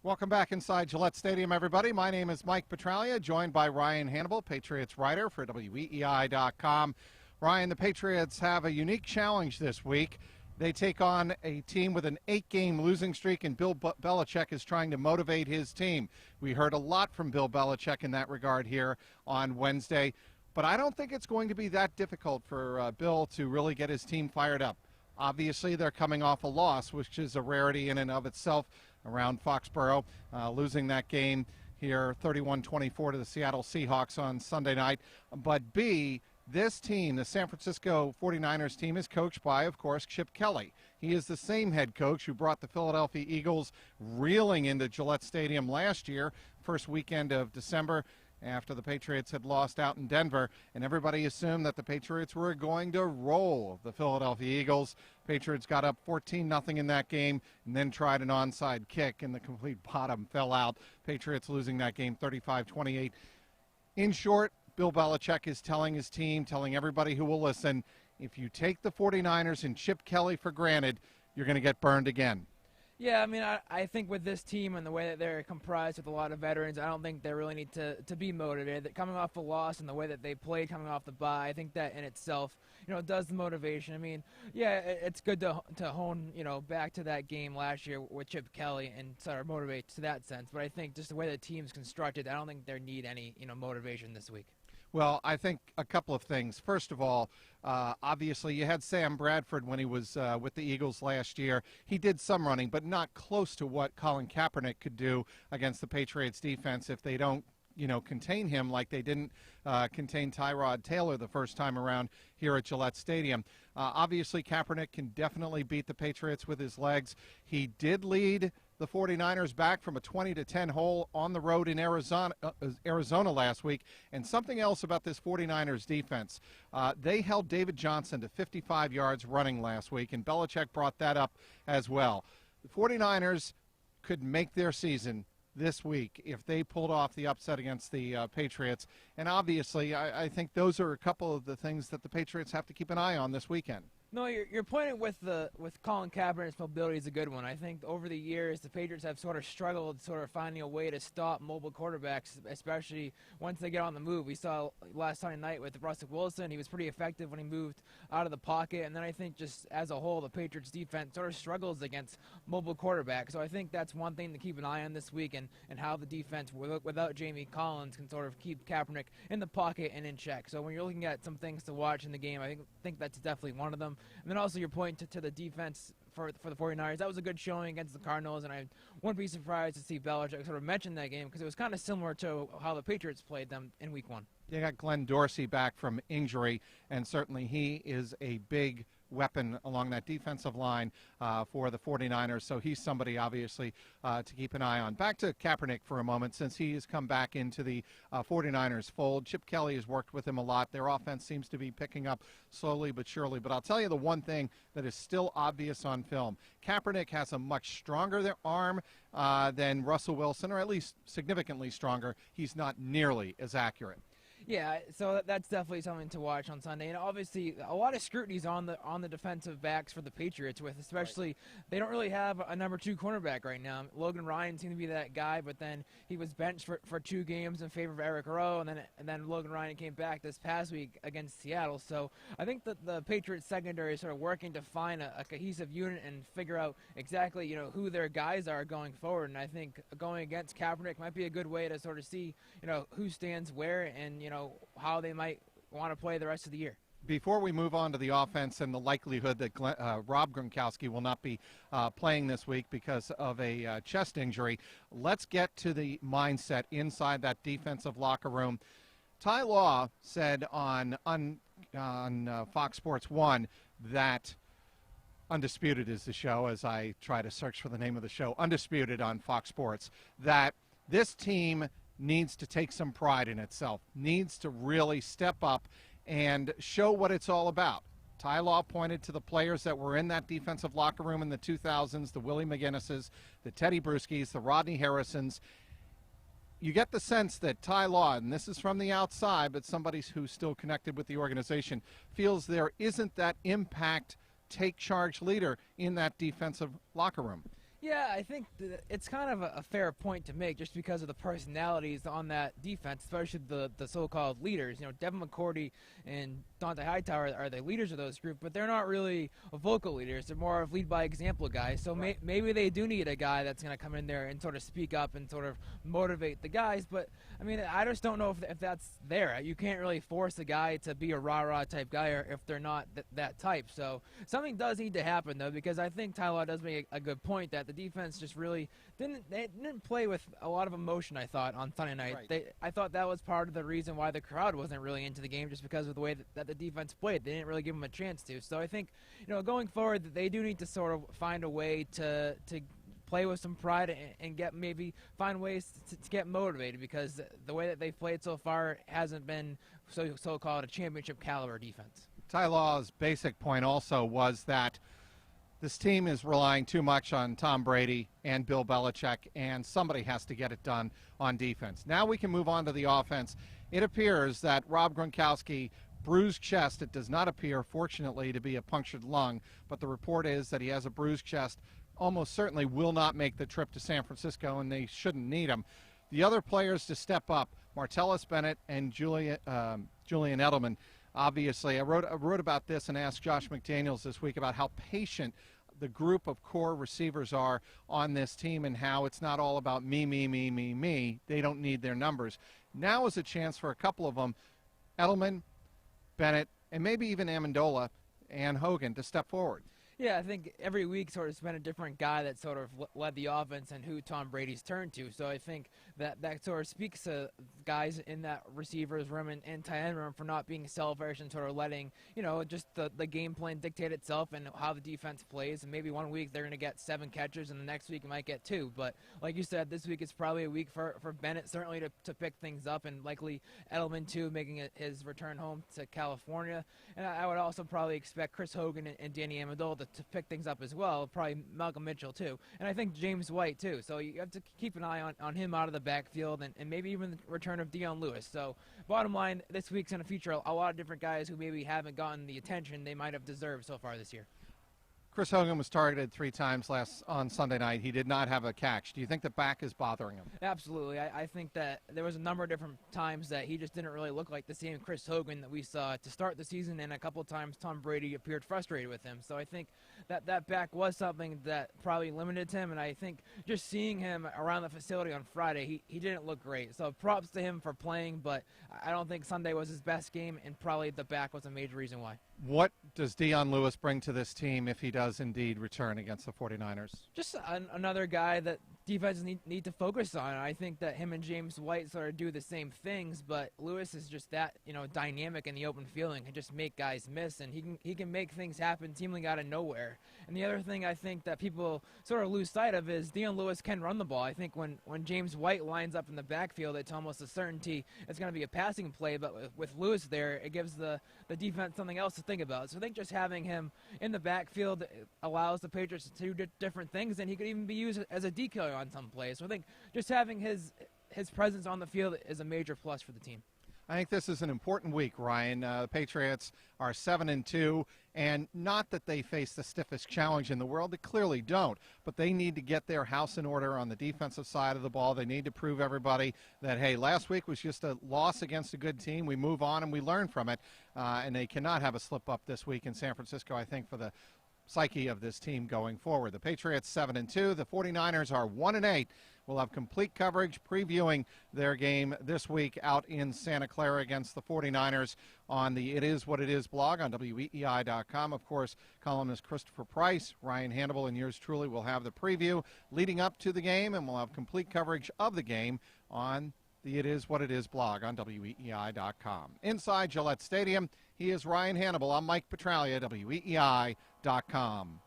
Welcome back inside Gillette Stadium, everybody. My name is Mike Petraglia, joined by Ryan Hannable, Patriots writer for WEEI.com. Ryan, the Patriots have a unique challenge this week. They take on a team with an 8-game losing streak, and Bill Belichick is trying to motivate his team. We heard a lot from Bill Belichick in that regard here on Wednesday, but I don't think it's going to be that difficult for Bill to really get his team fired up. Obviously, they're coming off a loss, which is a rarity in and of itself around Foxborough, losing that game here 31-24 to the Seattle Seahawks on Sunday night. But B, this team, the San Francisco 49ers team, is coached by, of course, Chip Kelly. He is the same head coach who brought the Philadelphia Eagles reeling into Gillette Stadium last year, first weekend of December, after the Patriots had lost out in Denver, and everybody assumed that the Patriots were going to roll the Philadelphia Eagles. Patriots got up 14-0 in that game and then tried an onside kick, and the complete bottom fell out. Patriots losing that game 35-28. In short, Bill Belichick is telling his team, telling everybody who will listen, if you take the 49ers and Chip Kelly for granted, you're going to get burned again. Yeah, I mean, I think with this team and the way that they're comprised with a lot of veterans, I don't think they really need to be motivated. That coming off a loss and the way that they played coming off the bye, I think that in itself, does the motivation. I mean, yeah, it's good to hone, back to that game last year with Chip Kelly and sort of motivate to that sense. But I think just the way the team's constructed, I don't think they need any, motivation this week. Well, I think a couple of things. First of all, obviously you had Sam Bradford when he was with the Eagles last year. He did some running, but not close to what Colin Kaepernick could do against the Patriots defense if they don't contain him like they didn't contain Tyrod Taylor the first time around here at Gillette Stadium. Obviously, Kaepernick can definitely beat the Patriots with his legs. He did lead the 49ers back from a 20-10 hole on the road in Arizona last week. And something else about this 49ers defense. They held David Johnson to 55 yards running last week, and Belichick brought that up as well. The 49ers could make their season this week if they pulled off the upset against the Patriots. And obviously, I think those are a couple of the things that the Patriots have to keep an eye on this weekend. No, your point with Colin Kaepernick's mobility is a good one. I think over the years the Patriots have sort of struggled finding a way to stop mobile quarterbacks, especially once they get on the move. We saw last Sunday night with Russell Wilson, he was pretty effective when he moved out of the pocket, and then I think just as a whole the Patriots defense sort of struggles against mobile quarterbacks. So I think that's one thing to keep an eye on this week, and how the defense without Jamie Collins can sort of keep Kaepernick in the pocket and in check. So when you're looking at some things to watch in the game, I think that's definitely one of them. And then also your point to the defense for the 49ers. That was a good showing against the Cardinals, and I wouldn't be surprised to see Belichick sort of mention that game because it was kind of similar to how the Patriots played them in Week 1. You got Glenn Dorsey back from injury, and certainly he is a big weapon along that defensive line for the 49ers, so he's somebody obviously to keep an eye on. Back to Kaepernick for a moment, since he has come back into the 49ers fold. Chip Kelly has worked with him a lot. Their offense seems to be picking up slowly but surely, but I'll tell you the one thing that is still obvious on film. Kaepernick has a much stronger arm than Russell Wilson, or at least significantly stronger. He's not nearly as accurate. Yeah, so that's definitely something to watch on Sunday. And obviously, a lot of scrutiny's on the defensive backs for the Patriots, with especially they don't really have a number 2 cornerback right now. Logan Ryan seemed to be that guy, but then he was benched for 2 games in favor of Eric Rowe, and then Logan Ryan came back this past week against Seattle. So I think that the Patriots secondary is sort of working to find a cohesive unit and figure out exactly who their guys are going forward. And I think going against Kaepernick might be a good way to sort of see who stands where and how they might want to play the rest of the year. Before we move on to the offense and the likelihood that Rob Gronkowski will not be playing this week because of a chest injury, let's get to the mindset inside that defensive locker room. Ty Law said on Fox Sports 1 that Undisputed is the show, as I try to search for the name of the show, Undisputed on Fox Sports, that this team needs to take some pride in itself, needs to really step up and show what it's all about. Ty Law pointed to the players that were in that defensive locker room in the 2000s, the Willie McGinnises, the Teddy Bruschies, the Rodney Harrisons. You get the sense that Ty Law, and this is from the outside, but somebody who's still connected with the organization, feels there isn't that impact, take charge leader in that defensive locker room. Yeah, I think it's kind of a fair point to make just because of the personalities on that defense, especially the so-called leaders. You know, Devin McCourty and Dante Hightower are the leaders of those groups, but they're not really vocal leaders. They're more of lead-by-example guys. So Right. maybe they do need a guy that's going to come in there and sort of speak up and sort of motivate the guys. But, I mean, I just don't know if that's there. You can't really force a guy to be a rah-rah type guy or if they're not that type. So something does need to happen, though, because I think Tyler does make a good point that the defense just really didn't play with a lot of emotion, I thought, on Sunday night. Right. I thought that was part of the reason why the crowd wasn't really into the game, just because of the way that the defense played. They didn't really give them a chance to. So I think, going forward, they do need to sort of find a way to play with some pride and find ways to get motivated, because the way that they've played so far hasn't been so-called a championship caliber defense. Ty Law's basic point also was that this team is relying too much on Tom Brady and Bill Belichick, and somebody has to get it done on defense. Now we can move on to the offense. It appears that Rob Gronkowski, bruised chest. It does not appear, fortunately, to be a punctured lung, but the report is that he has a bruised chest. Almost certainly will not make the trip to San Francisco, and they shouldn't need him. The other players to step up, Martellus Bennett and Julian Edelman. Obviously, I wrote about this and asked Josh McDaniels this week about how patient the group of core receivers are on this team and how it's not all about me. They don't need their numbers. Now is a chance for a couple of them, Edelman, Bennett, and maybe even Amendola and Hogan, to step forward. Yeah, I think every week sort of has been a different guy that sort of led the offense and who Tom Brady's turned to. So I think that sort of speaks to guys in that receivers room and tight end room for not being selfish and sort of letting, just the game plan dictate itself and how the defense plays. And maybe one week they're going to get 7 catches and the next week it might get 2. But like you said, this week it's probably a week for Bennett certainly to pick things up, and likely Edelman too, making his return home to California. And I would also probably expect Chris Hogan and Danny Amendola to pick things up as well, probably Malcolm Mitchell too, and I think James White too. So you have to keep an eye on him out of the backfield, and maybe even the return of Dion Lewis. So bottom line, this week's going to feature a lot of different guys who maybe haven't gotten the attention they might have deserved so far this year. Chris Hogan was targeted 3 times on Sunday night. He did not have a catch. Do you think the back is bothering him? Absolutely. I think that there was a number of different times that he just didn't really look like the same Chris Hogan that we saw to start the season, and a couple of times Tom Brady appeared frustrated with him. So I think that back was something that probably limited him, and I think just seeing him around the facility on Friday, he didn't look great. So props to him for playing, but I don't think Sunday was his best game, and probably the back was a major reason why. What does Dion Lewis bring to this team if he does indeed return against the 49ers? Just another guy that defenses need to focus on. I think that him and James White sort of do the same things, but Lewis is just that dynamic in the open field and can just make guys miss, and he can make things happen seemingly out of nowhere. And the other thing I think that people sort of lose sight of is Dion Lewis can run the ball. I think when James White lines up in the backfield, it's almost a certainty it's going to be a passing play, but with Lewis there, it gives the defense something else to think about. So I think just having him in the backfield allows the Patriots to do different things, and he could even be used as a decoy on some plays. So I think just having his presence on the field is a major plus for the team. I think this is an important week, Ryan. The Patriots are 7-2, and not that they face the stiffest challenge in the world. They clearly don't, but they need to get their house in order on the defensive side of the ball. They need to prove everybody that, hey, last week was just a loss against a good team. We move on and we learn from it, and they cannot have a slip-up this week in San Francisco, I think, for the psyche of this team going forward. The Patriots 7-2. The 49ers are 1-8. We'll have complete coverage previewing their game this week out in Santa Clara against the 49ers on the It Is What It Is blog on WEEI.com. Of course, columnist Christopher Price, Ryan Hannable, and yours truly will have the preview leading up to the game, and we'll have complete coverage of the game on the It Is What It Is blog on WEEI.com. Inside Gillette Stadium, he is Ryan Hannable. I'm Mike Petraglia, WEEI.com.